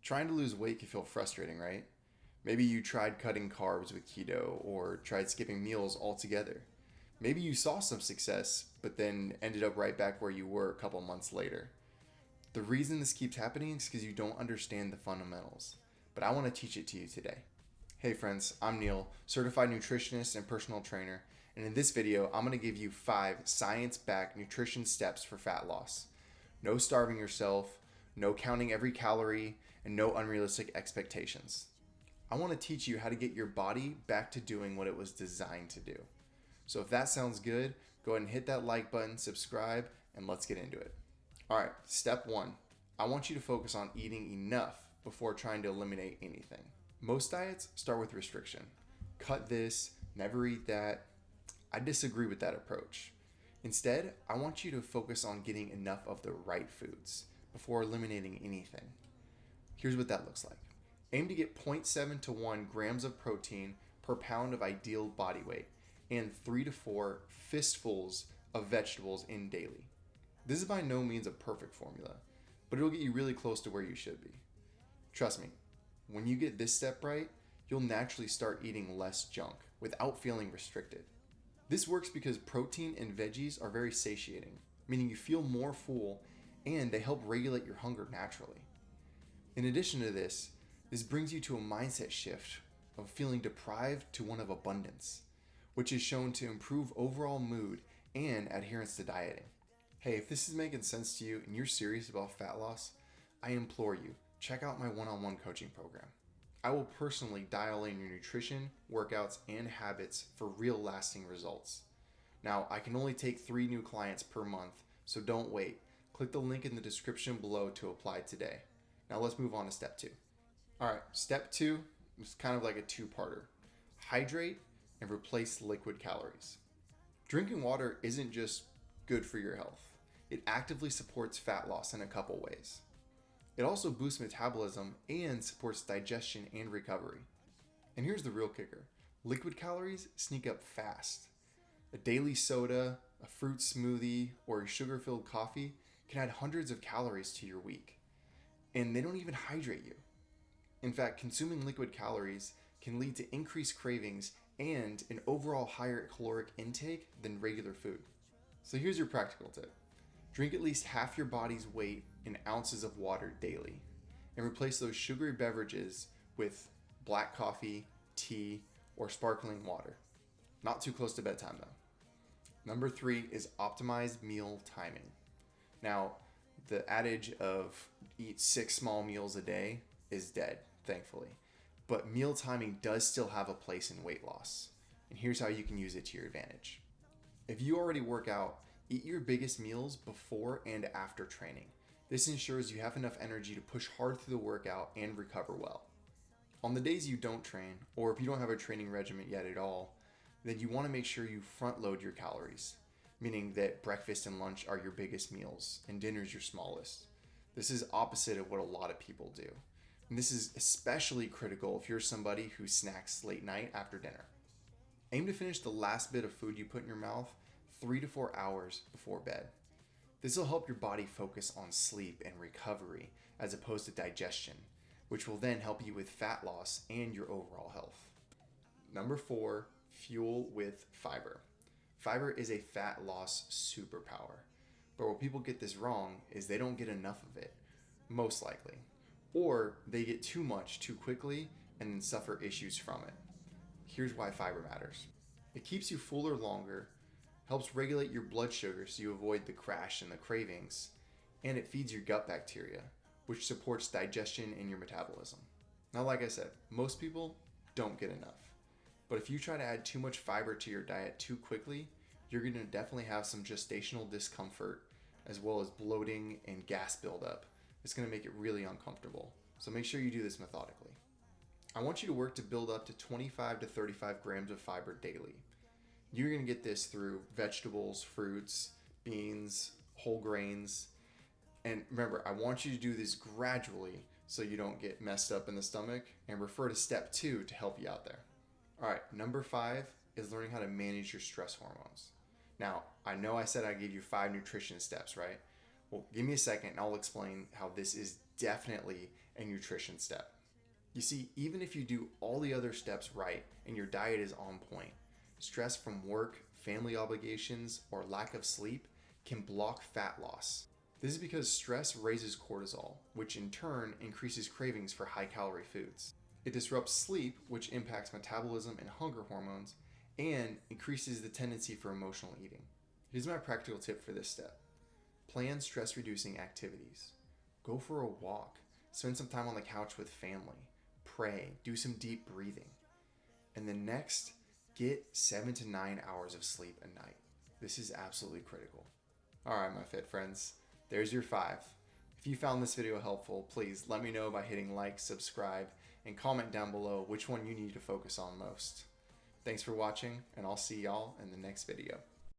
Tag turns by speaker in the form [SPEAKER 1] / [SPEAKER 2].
[SPEAKER 1] Trying to lose weight can feel frustrating, right? Maybe you tried cutting carbs with keto or tried skipping meals altogether. Maybe you saw some success, but then ended up right back where you were a couple months later. The reason this keeps happening is because you don't understand the fundamentals. But I want to teach it to you today. Hey friends, I'm Neil, certified nutritionist and personal trainer, and in this video, I'm going to give you 5 science-backed nutrition steps for fat loss. No starving yourself, no counting every calorie, and no unrealistic expectations. I want to teach you how to get your body back to doing what it was designed to do. So if that sounds good, go ahead and hit that like button, subscribe, and let's get into it. All right, step 1. I want you to focus on eating enough before trying to eliminate anything. Most diets start with restriction. Cut this, never eat that. I disagree with that approach. Instead, I want you to focus on getting enough of the right foods before eliminating anything. Here's what that looks like. Aim to get 0.7 to 1 grams of protein per pound of ideal body weight and 3 to 4 fistfuls of vegetables in daily. This is by no means a perfect formula, but it'll get you really close to where you should be. Trust me, when you get this step right, you'll naturally start eating less junk without feeling restricted. This works because protein and veggies are very satiating, meaning you feel more full and they help regulate your hunger naturally. In addition to this brings you to a mindset shift of feeling deprived to one of abundance, which is shown to improve overall mood and adherence to dieting. Hey, if this is making sense to you and you're serious about fat loss, I implore you, check out my one-on-one coaching program. I will personally dial in your nutrition, workouts, and habits for real lasting results. Now, I can only take 3 new clients per month, so don't wait. Click the link in the description below to apply today. Now let's move on to step 2. All right, step 2 is kind of like a two-parter. Hydrate and replace liquid calories. Drinking water isn't just good for your health. It actively supports fat loss in a couple ways. It also boosts metabolism and supports digestion and recovery. And here's the real kicker. Liquid calories sneak up fast. A daily soda, a fruit smoothie, or a sugar-filled coffee can add hundreds of calories to your week. And they don't even hydrate you. In fact, consuming liquid calories can lead to increased cravings and an overall higher caloric intake than regular food. So here's your practical tip. Drink at least half your body's weight in ounces of water daily, and replace those sugary beverages with black coffee, tea, or sparkling water. Not too close to bedtime though. Number 3 is optimize meal timing. Now, the adage of eat 6 small meals a day is dead, thankfully. But meal timing does still have a place in weight loss. And here's how you can use it to your advantage. If you already work out, eat your biggest meals before and after training. This ensures you have enough energy to push hard through the workout and recover well. On the days you don't train, or if you don't have a training regimen yet at all, then you want to make sure you front load your calories, meaning that breakfast and lunch are your biggest meals and dinner is your smallest. This is opposite of what a lot of people do. And this is especially critical if you're somebody who snacks late night after dinner. Aim to finish the last bit of food you put in your mouth 3 to 4 hours before bed. This will help your body focus on sleep and recovery as opposed to digestion, which will then help you with fat loss and your overall health. Number 4, fuel with fiber. Fiber is a fat loss superpower. But where people get this wrong is they don't get enough of it, most likely. Or they get too much too quickly and then suffer issues from it. Here's why fiber matters. It keeps you fuller longer, helps regulate your blood sugar so you avoid the crash and the cravings, and it feeds your gut bacteria, which supports digestion and your metabolism. Now, like I said, most people don't get enough. But if you try to add too much fiber to your diet too quickly, you're going to definitely have some gestational discomfort as well as bloating and gas buildup. It's going to make it really uncomfortable. So make sure you do this methodically. I want you to work to build up to 25 to 35 grams of fiber daily. You're going to get this through vegetables, fruits, beans, whole grains. And remember, I want you to do this gradually so you don't get messed up in the stomach, and refer to step 2 to help you out there. All right, number 5 is learning how to manage your stress hormones. Now, I know I said I gave you 5 nutrition steps, right? Well, give me a second and I'll explain how this is definitely and nutrition step. You see, even if you do all the other steps right and your diet is on point, stress from work, family obligations, or lack of sleep can block fat loss. This is because stress raises cortisol, which in turn increases cravings for high-calorie foods. It disrupts sleep, which impacts metabolism and hunger hormones, and increases the tendency for emotional eating. Here's my practical tip for this step. Plan stress-reducing activities. Go for a walk. Spend some time on the couch with family. Pray. Do some deep breathing. And then next, get 7 to 9 hours of sleep a night. This is absolutely critical. All right, my fit friends. There's your 5. If you found this video helpful, please let me know by hitting like, subscribe, and comment down below which one you need to focus on most. Thanks for watching, and I'll see y'all in the next video.